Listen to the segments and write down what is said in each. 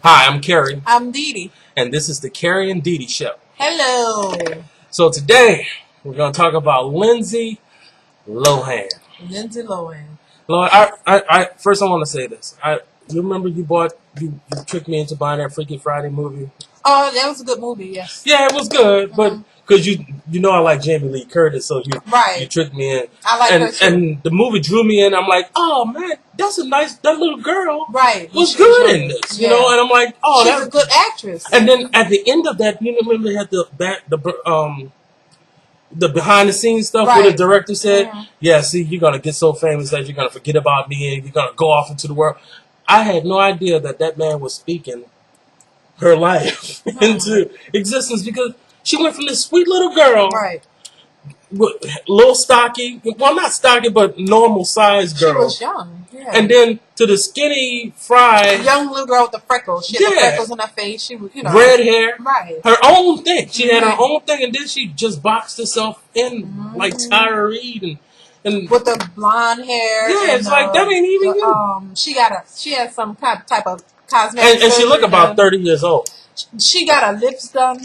Hi, I'm Carrie. I'm Dee Dee. And this is the Carrie and Dee Dee Show. Hello. So today, we're going to talk about Lindsay Lohan. Lindsay Lohan. Lord, first I want to say this. You remember you tricked me into buying that Freaky Friday movie? Oh, that was a good movie, yes. Yeah, it was good, but because you know I like Jamie Lee Curtis, so you tricked me in. I like her too. And the movie drew me in. I'm like, oh man, that little girl was good in this, you know. And I'm like, oh, she's a good actress. And then at the end of that, you remember they had the behind the scenes stuff where the director said, yeah, see, you're going to get so famous that you're going to forget about me and you're going to go off into the world. I had no idea that man was speaking her life into existence, because she went from this sweet little girl, little stocky, well, not stocky, but normal sized girl. She was young, and then to the skinny, fried young little girl with the freckles. She had the freckles in her face. She was, red hair, her own thing. She had her Mm-hmm. own thing, and then she just boxed herself in like Tyra Reid and with the blonde hair. Yeah, it's like that ain't even you. She had some type of cosmetic, and she looked about 30 years old. She got her lips done,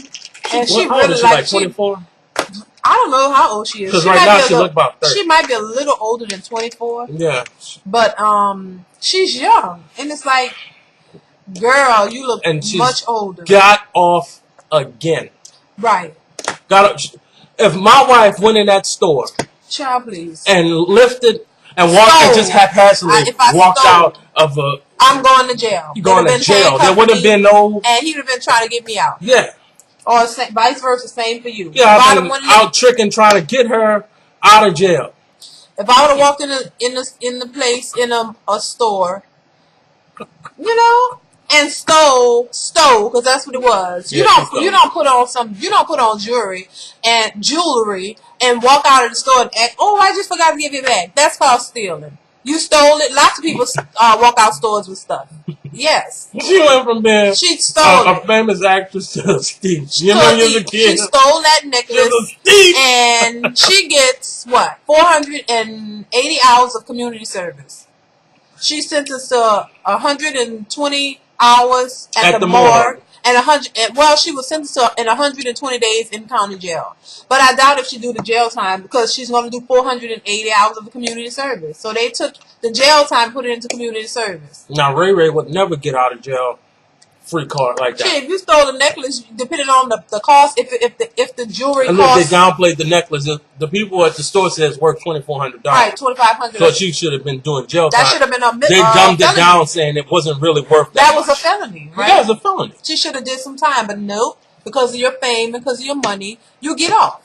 and she really like 24. I don't know how old she is. Because right now she look about 30. She might be a little older than 24. Yeah. But she's young, and it's like, girl, you look much older. Got off again. Right. If my wife went in that store, child, please, and lifted and walked and just haphazardly walked out of a, I'm going to jail. You going to jail? There would have been no. And he'd have been trying to get me out. Yeah. Or vice versa, same for you. Yeah, I've been out tricking, trying to get her out of jail. If I would have walked in the place in a store, and stole, because that's what it was. You don't put on jewelry and walk out of the store and act, oh, I just forgot to give it back. That's called stealing. You stole it. Lots of people walk out stores with stuff. Yes. She went from being a famous actress to a thief. You know, you're a kid. She stole that necklace, and she gets, 480 hours of community service. She's sentenced to 120 hours at the morgue. And she was sentenced to 120 days in county jail. But I doubt if she do the jail time, because she's going to do 480 hours of the community service. So they took the jail time, put it into community service. Now Ray Ray would never get out of jail free card like that. Shit, if you stole a necklace, depending on the cost, if the jewelry cost. And if they downplayed the necklace, the people at the store said it's worth $2,400. Right, $2,500. So she should have been doing jail time. That should have been a They dumbed it down, saying it wasn't really worth that. That was a felony, right? That was a felony. She should have did some time, but nope. Because of your fame, because of your money, you get off.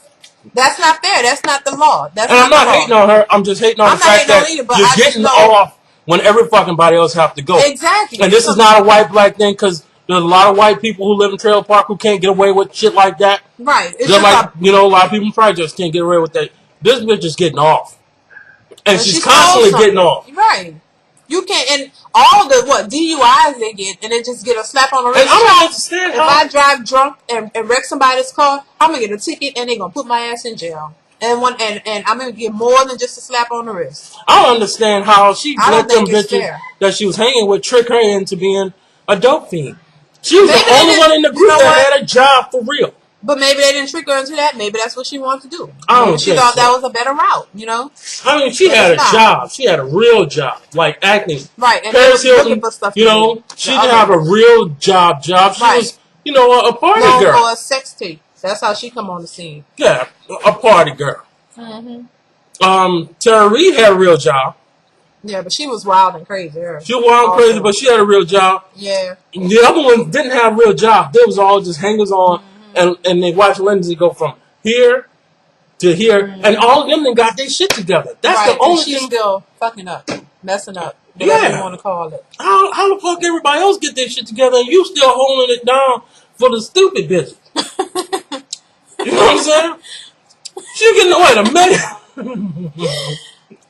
That's not fair. That's not the law. I'm not hating on her. I'm just hating on the fact that you're getting off when every fucking body else have to go. Exactly. And this is not a white black thing, because there's a lot of white people who live in trailer park who can't get away with shit like that. Right. Just like, a lot of people probably just can't get away with that. This bitch is getting off. And she's constantly getting off. Right. You can't, and all the, DUIs they get, and they just get a slap on the wrist. And I don't understand if I drive drunk and wreck somebody's car, I'm going to get a ticket, and they're going to put my ass in jail. And I'm going to get more than just a slap on the wrist. I don't understand how she let them bitches that she was hanging with trick her into being a dope fiend. She was the only one in the group that had a job for real. But maybe they didn't trick her into that. Maybe that's what she wanted to do. She thought that was a better route, I mean, she had a job. She had a real job, like acting. Right. And Paris Hilton, she didn't have a real job. She was, a party girl. Or a sex tape. That's how she come on the scene. Yeah, a party girl. Tara Reid had a real job. Yeah, but she was wild and crazy. She was wild and crazy, but she had a real job. Yeah. The other ones didn't have real jobs. They was all just hangers on, and they watched Lindsay go from here to here, and all of them got their shit together. That's the only thing. She's still fucking up, messing up, whatever you want to call it. How the fuck everybody else get their shit together, and you still holding it down for the stupid bitches? You know what I'm saying? She getting $1 million.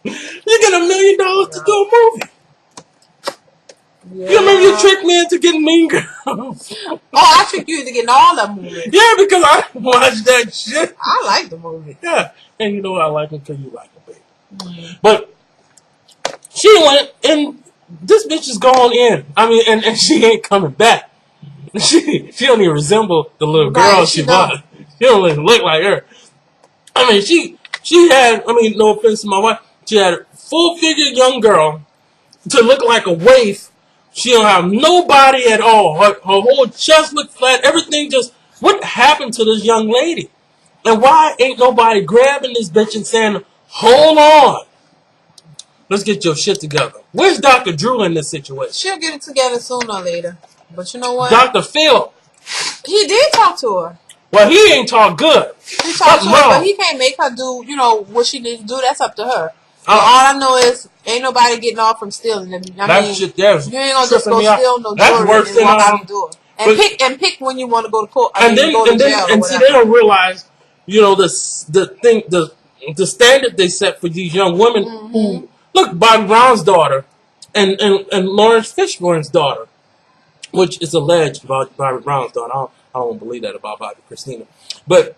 You get $1 million to do a movie. Yeah. You remember you tricked me into getting Mean Girls? Oh, I tricked you into getting all the movies. Yeah, because I watched that shit. I like the movie. Yeah, and you know I like it because you like it, baby. But she went, and this bitch is gone in. I mean, and she ain't coming back. She don't even resemble the little girl Right, she she was. She don't even look like her. I mean, she had. I mean, no offense to my wife, she had a full-figured young girl to look like a waif. She don't have no body at all. Her whole chest looked flat. Everything just. What happened to this young lady? And why ain't nobody grabbing this bitch and saying, "Hold on, let's get your shit together"? Where's Dr. Drew in this situation? She'll get it together sooner or later. But you know what? Dr. Phil. He did talk to her. Well, he ain't talk good. He talked to her, but he can't make her do, what she needs to do. That's up to her. All I know is ain't nobody getting off from stealing them. Shit there you ain't gonna just go steal no jewelry and walk out the door. And pick when you want to go to court. Go to jail and see, they don't realize, the standard they set for these young women who look. Bobby Brown's daughter, and Lawrence Fishburne's daughter, which is alleged about Bobby Brown's daughter. I don't believe that about Bobby Christina, but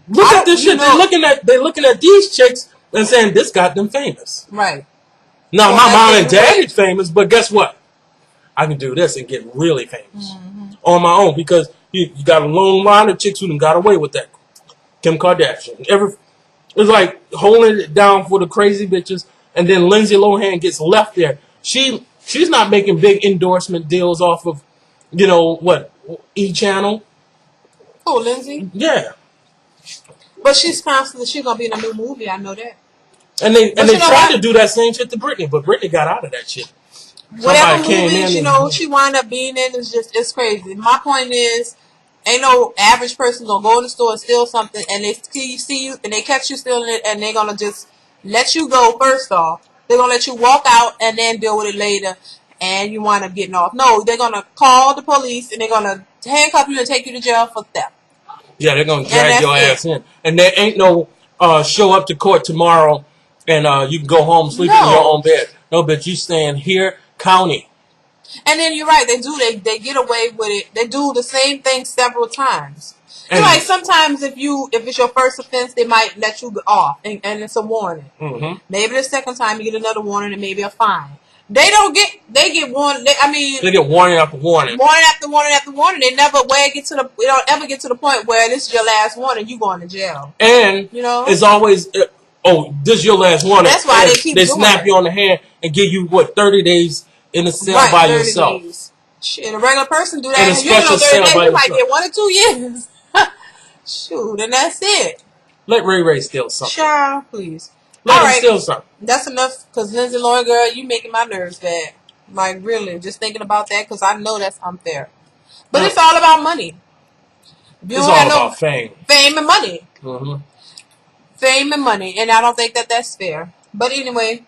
look at this shit. They're looking at these chicks and saying this got them famous. Right. Now my mom and daddy's famous, but guess what? I can do this and get really famous on my own because you got a long line of chicks who done got away with that. Kim Kardashian. It's like holding it down for the crazy bitches, and then Lindsay Lohan gets left there. She's not making big endorsement deals off of, E! Channel. Oh, Lindsay? Yeah. But she's gonna be in a new movie. I know that. And they tried to do that same shit to Britney, but Britney got out of that shit. Whatever movies, she wind up being in it's crazy. My point is, ain't no average person gonna go in the store and steal something, and they see you and they catch you stealing it, and they're gonna just let you go. First off, they're gonna let you walk out and then deal with it later, and you wind up getting off. No, they're gonna call the police and they're gonna handcuff you and take you to jail for theft. Yeah, they're gonna drag your ass in, and there ain't no show up to court tomorrow and you can go home sleep in your own bed. No, bitch, you staying here, county. And then you're right, they do. They get away with it. They do the same thing several times. And like sometimes if it's your first offense, they might let you off, and it's a warning. Mm-hmm. Maybe the second time you get another warning and maybe a fine. They get warning. They get warning after warning. Warning after warning after warning. They don't ever get to the point where this is your last warning. You going to jail. And it's always this is your last warning. That's why they snap you on the hand and give you 30 days in the cell by yourself. Days. Shit, a regular person do that. In a special cell by yourself. You might get 1 or 2 years. Shoot, and that's it. Let Ray steal something. Child, please. Let him steal something. That's enough, because Lindsay Lohan, girl, you making my nerves bad. Like, really, just thinking about that, because I know that's unfair. But it's all about money. It's all about fame. Fame and money. Mm-hmm. Fame and money, and I don't think that's fair. But anyway,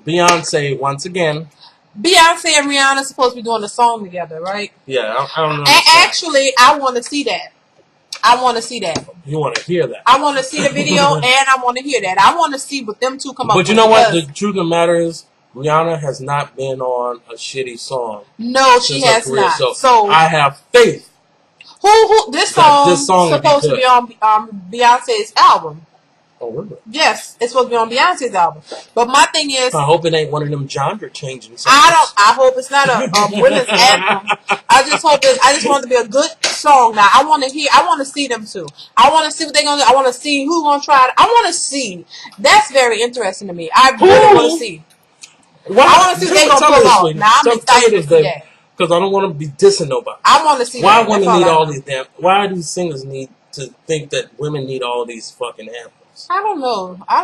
Beyonce, once again. Beyonce and Rihanna are supposed to be doing a song together, right? Yeah, I don't know. And actually, I want to see that. I want to see that. You want to hear that? I want to see the video, and I want to hear that. I want to see what them two come up with. But you know what? The truth of the matter is, Rihanna has not been on a shitty song. No, she has not. So I have faith. This song is supposed to be on Beyonce's album. Oh, really? Yes, it's supposed to be on Beyonce's album. But my thing is, I hope it ain't one of them genre changing songs. I hope it's not a women's anthem. I just want it to be a good song. Now I want to see them too. I want to see what they're gonna do. I want to see who's gonna try it. I want to see. That's very interesting to me. I really want to see. I want to see what they're gonna pull off. Now I'm excited to see that. Because I don't want to be dissing nobody. I want to see. Why women need all these damn? Why do singers need to think that women need all these fucking anthems? I don't know. I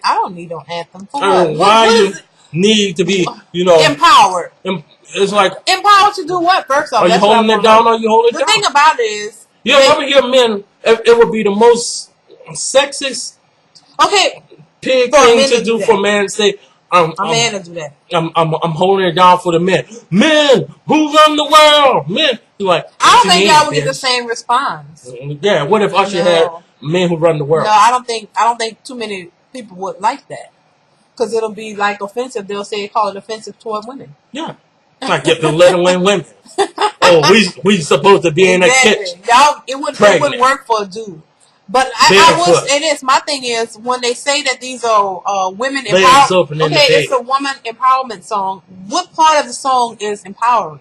don't need no anthem. For what? Why you need to be, empowered? It's like empowered to do what? First off, are you holding it down? Or you holding it down? The thing about it is, you ever hear men? It would be the most sexist, pig thing to do for a man to say. A man to do that. I'm holding it down for the men. Men who run the world. Men. Like, I don't think y'all would get the same response. Yeah. What if Usher had men who run the world? No, I don't think too many people would like that, because it'll be like offensive. They'll call it offensive toward women. Yeah. Like get the let alone women. Oh, we supposed to be in a kitchen. Y'all, it wouldn't work for a dude. But I will say this. My thing is, when they say that these are women empowerment, okay, it's a woman empowerment song. What part of the song is empowering?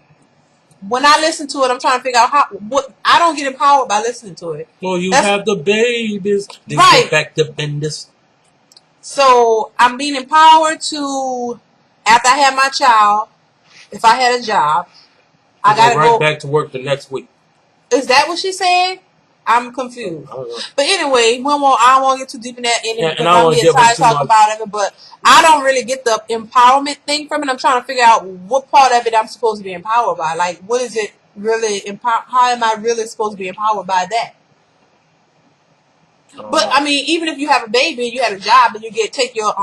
When I listen to it, I'm trying to figure out what I don't get empowered by listening to it. Well, you have the babies, right? Back to business. So I'm being empowered to, after I have my child, if I had a job, I gotta go back to work the next week. Is that what she said? I'm confused. But anyway, I don't want to get too deep in that because I'm getting tired of talking about it. But I don't really get the empowerment thing from it. I'm trying to figure out what part of it I'm supposed to be empowered by. Like, what is it really? How am I really supposed to be empowered by that? But I mean, even if you have a baby and you have a job and you take your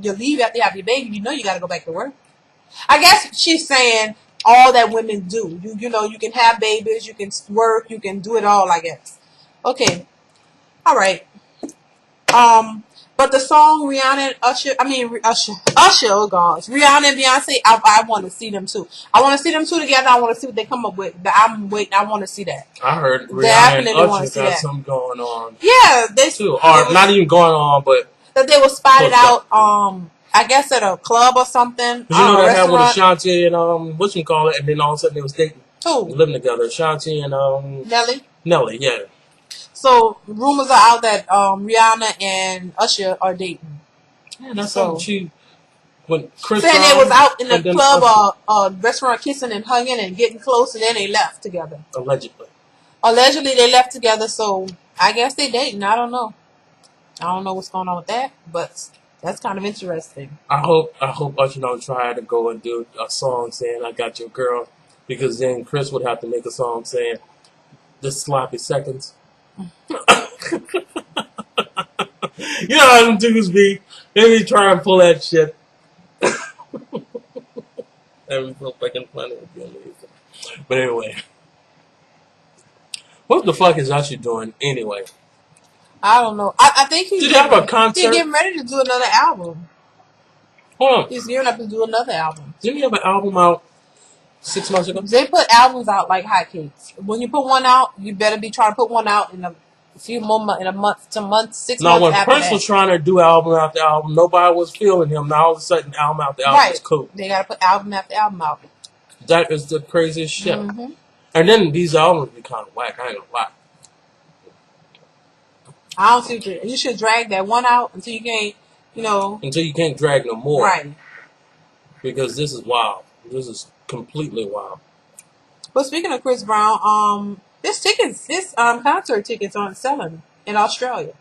leave after you have your baby, you know you got to go back to work. I guess she's saying all that women do. You know, you can have babies, you can work, you can do it all, I guess. Okay. All right. But the song Rihanna and Usher, oh gosh, Rihanna and Beyonce, I want to see them too. I want to see them two together. I want to see what they come up with. I'm waiting. I want to see that. I heard Rihanna and Usher got something going on. Yeah, they too. Or not even going on, but that they were spotted out. I guess at a club or something. Because you know they had with Ashanti and whatchamacallit, and then all of a sudden they was dating. Who? Living together. Ashanti and Nelly, yeah. So rumors are out that Rihanna and Usher are dating. Yeah, that's something when Chris saying they was out in the club or restaurant kissing and hugging and getting close, and then they left together. Allegedly they left together, so I guess they dating. I don't know. I don't know what's going on with that, but that's kind of interesting. I hope Usher don't try to go and do a song saying "I got your girl," because then Chris would have to make a song saying "This sloppy seconds." You know how them dudes be. They be trying to pull that shit. That was so fucking funny. But anyway, what the fuck is Usher doing anyway? I don't know. I think he's have a concert. He's getting ready to do another album. Huh. He's gearing up to do another album. Didn't he have an album out 6 months ago? They put albums out like hotcakes. When you put one out, you better be trying to put one out in a few more in a month to month, 6 months. Now, when Prince was trying to do album after album, nobody was feeling him. Now all of a sudden, album after album is cool. They got to put album after album out. That is the craziest shit. Mm-hmm. And then these albums be kind of whack. I ain't gonna lie. I don't see you should drag that one out until you can't, until you can't drag no more. Right. Because this is wild. This is completely wild. But speaking of Chris Brown, his concert tickets aren't selling in Australia.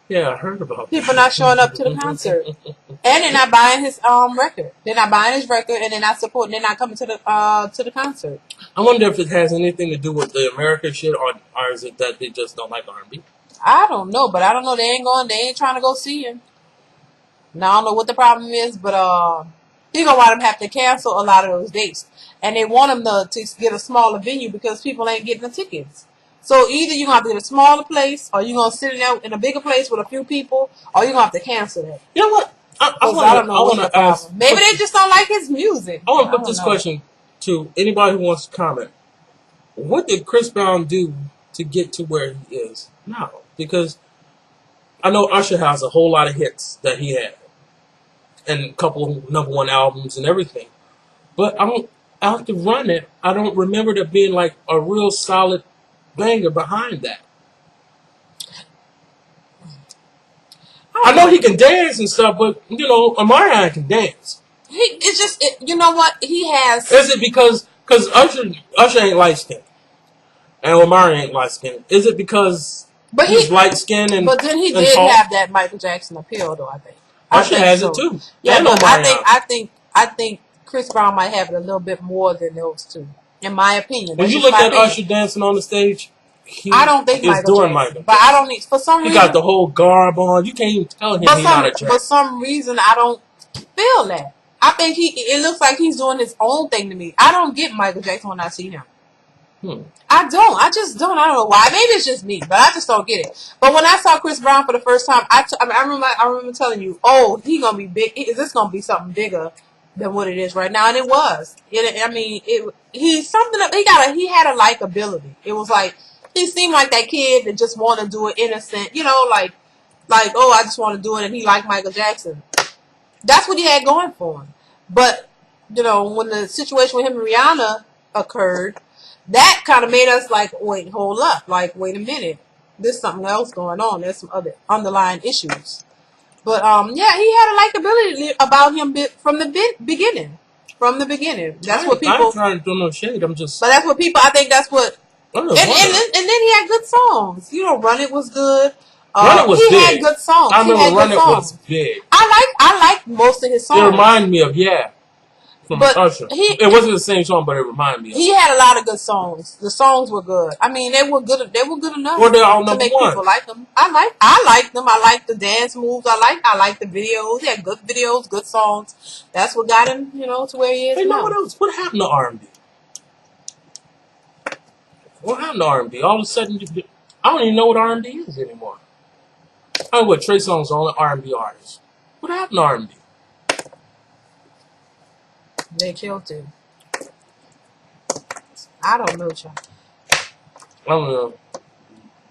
Yeah, I heard about that. People not showing up to the concert, and they're not buying his record. They're not buying his record, and they're not supporting. They're not coming to the concert. I wonder if it has anything to do with the American shit, or is it that they just don't like R&B? I don't know, but I don't know. They ain't trying to go see him. Now I don't know what the problem is, but he's gonna want them have to cancel a lot of those dates, and they want him to get a smaller venue because people ain't getting the tickets. So either you're going to have to get a smaller place, or you're going to sit in a bigger place with a few people, or you're going to have to cancel that. You know what? I don't know what's the problem. Maybe they just don't like his music. I want to put this question to anybody who wants to comment. What did Chris Brown do to get to where he is now? Because I know Usher has a whole lot of hits that he had, and a couple of #1 albums and everything. But after Run It, I don't remember there being like a real solid banger behind that. I know he can dance and stuff, but Omarion can dance. You know what he has. Is it because Usher ain't light skinned and Omarion ain't light skinned? Is it because he's light skinned and but then he did have that Michael Jackson appeal, though. I think Usher has it too. Yeah, but I think Chris Brown might have it a little bit more than those two. In my opinion. When you look at Usher dancing on the stage, I don't think he's doing Michael. But I don't need, for some reason. He got the whole garb on. You can't even tell him he's not a drag. For some reason, I don't feel that. I think it looks like he's doing his own thing to me. I don't get Michael Jackson when I see him. I don't. I just don't. I don't know why. Maybe it's just me, but I just don't get it. But when I saw Chris Brown for the first time, I remember telling you, oh, he's going to be big. Is this going to be something bigger than what it is right now? And it was. He had a likability. It was like he seemed like that kid that just want to do it innocent, you know, like oh, I just want to do it, and he liked Michael Jackson. That's what he had going for him. But you know, when the situation with him and Rihanna occurred, that kind of made us like, wait, hold up, like, wait a minute, there's something else going on. There's some other underlying issues. But yeah, he had a likability about him from the beginning. From the beginning, that's what people. I'm trying to throw no shade. I'm just. But that's what people. I think that's what. And then he had good songs. You know, "Run It" was good. Run It was big. He had good songs. I remember Run It was big. I like most of his songs. It reminded me of from Usher. It wasn't the same song, but it reminded me of. He had a lot of good songs. The songs were good. I mean, they were good. They were good enough to make people like them. I like them. I like the dance moves. I like the videos. He had good videos, good songs. That's what got him, you know, to where he is now. You know what else? What happened to R&B? What happened to R&B? All of a sudden, I don't even know what R&B is anymore. I know what Trey Songz's the only R&B artist. What happened to R&B? They killed him. I don't know, child. I don't know.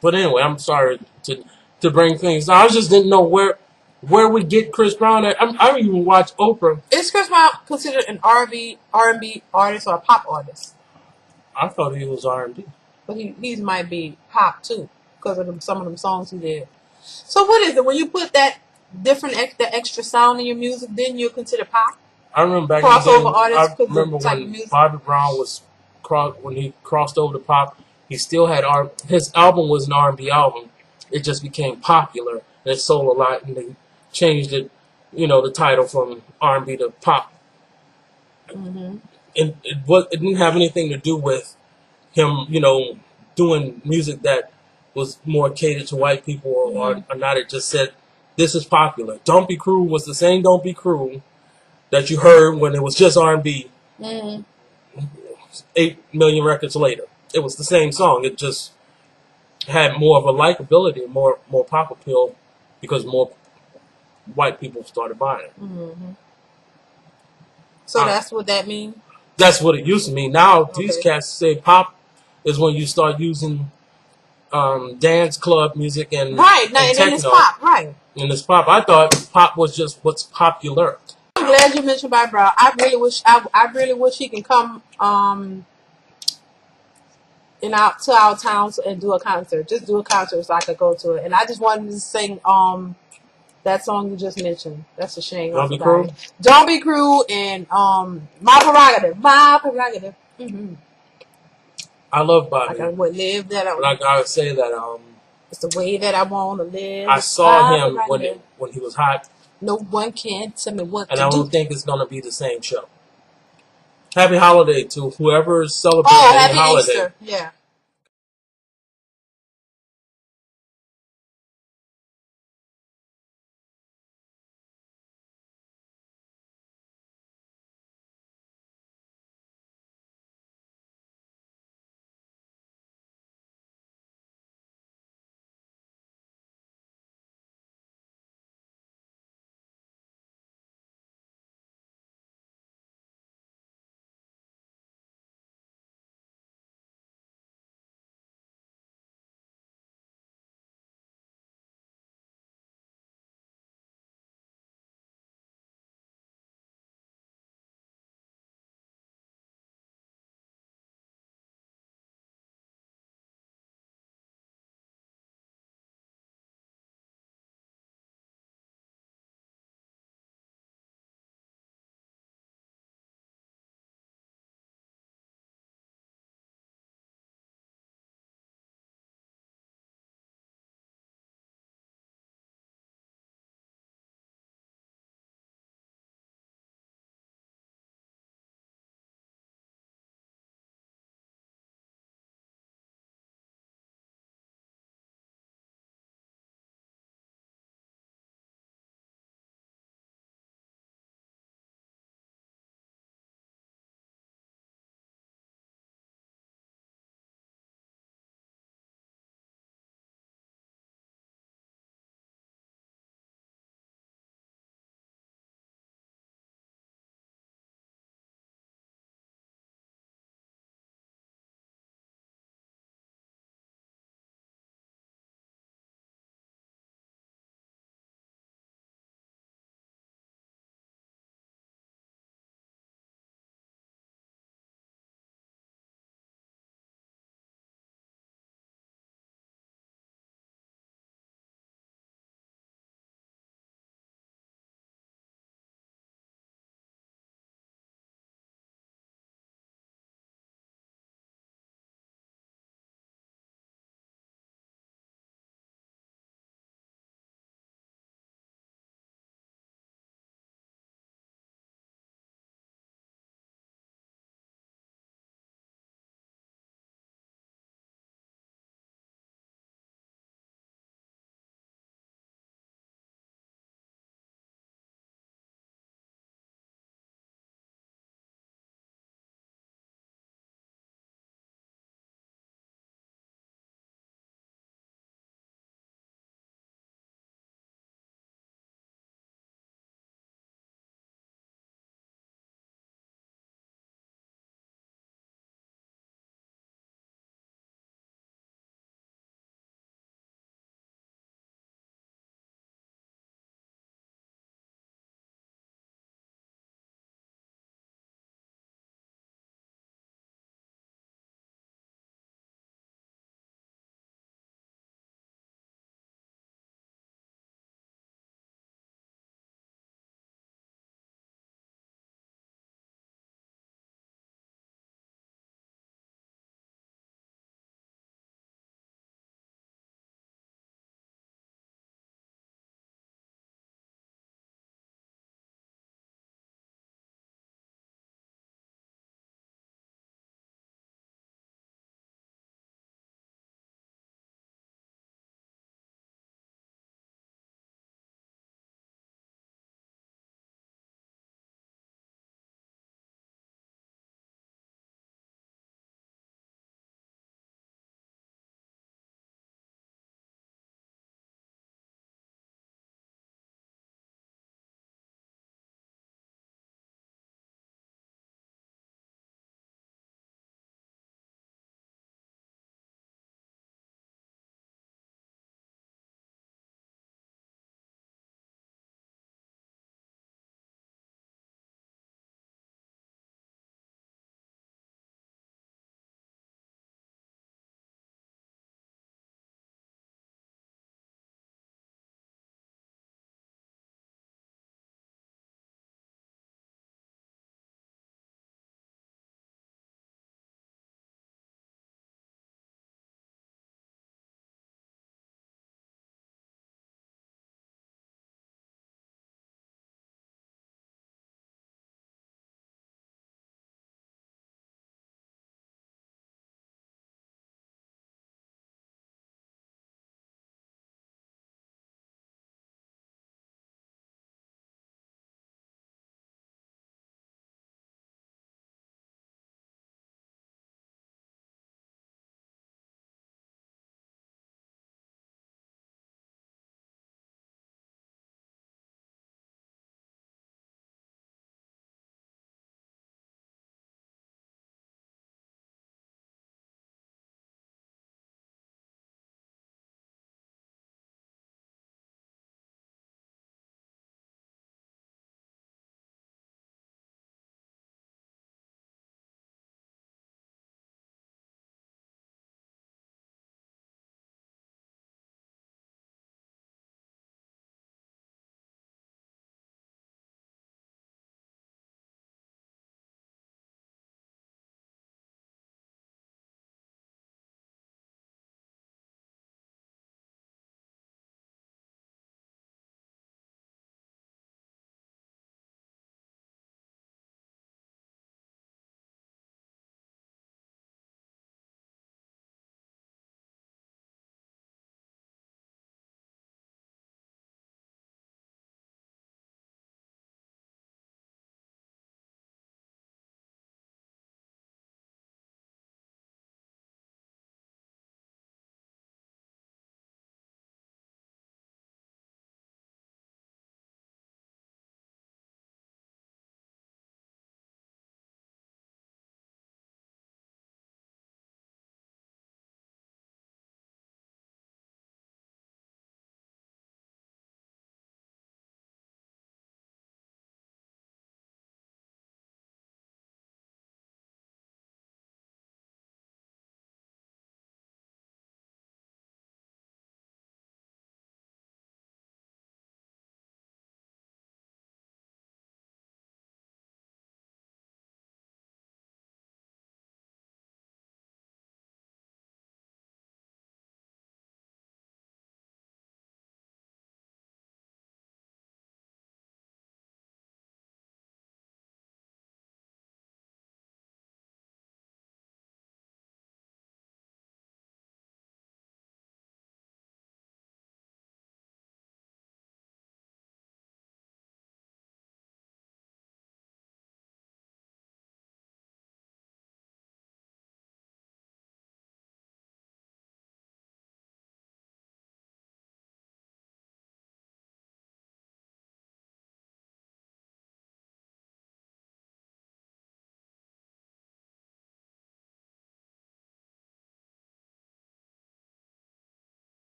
But anyway, I'm sorry to bring things down. I just didn't know where we get Chris Brown at. I don't even watch Oprah. Is Chris Brown considered an R&B artist or a pop artist? I thought he was R&B. But he might be pop too, because of some of them songs he did. So what is it? When you put that the extra sound in your music, then you're considered pop? I remember back crossover artist. I remember when Bobby Brown when he crossed over to pop, he still had his album was an R&B album. It just became popular and it sold a lot, and they changed it, you know, the title from R&B to pop. Mm-hmm. And it didn't have anything to do with him, you know, doing music that was more catered to white people or not. It just said, this is popular. Don't Be Cruel was the same Don't Be Cruel that you heard when it was just R&B. 8 million records later. It was the same song. It just had more of a likability, more pop appeal, because more white people started buying it. Mm-hmm. So that's what that means? That's what it used to mean. Now, these cats say pop is when you start using dance club music and right. Now, and then it's pop, right. And it's pop. I thought pop was just what's popular. I'm glad you mentioned Bobby Brown. I really wish he can come to our towns and do a concert. Just do a concert so I could go to it. And I just wanted to sing that song you just mentioned. That's a shame. Don't Be Cruel. Don't Be Cruel and My Prerogative. My Prerogative. Mm-hmm. I love Bobby. I would live that. But I gotta say that it's the way that I want to live. I saw him when he was hot. No one can tell me what to do. And I don't think it's gonna be the same show. Happy holiday to whoever is celebrating Happy Holiday. Easter. Yeah.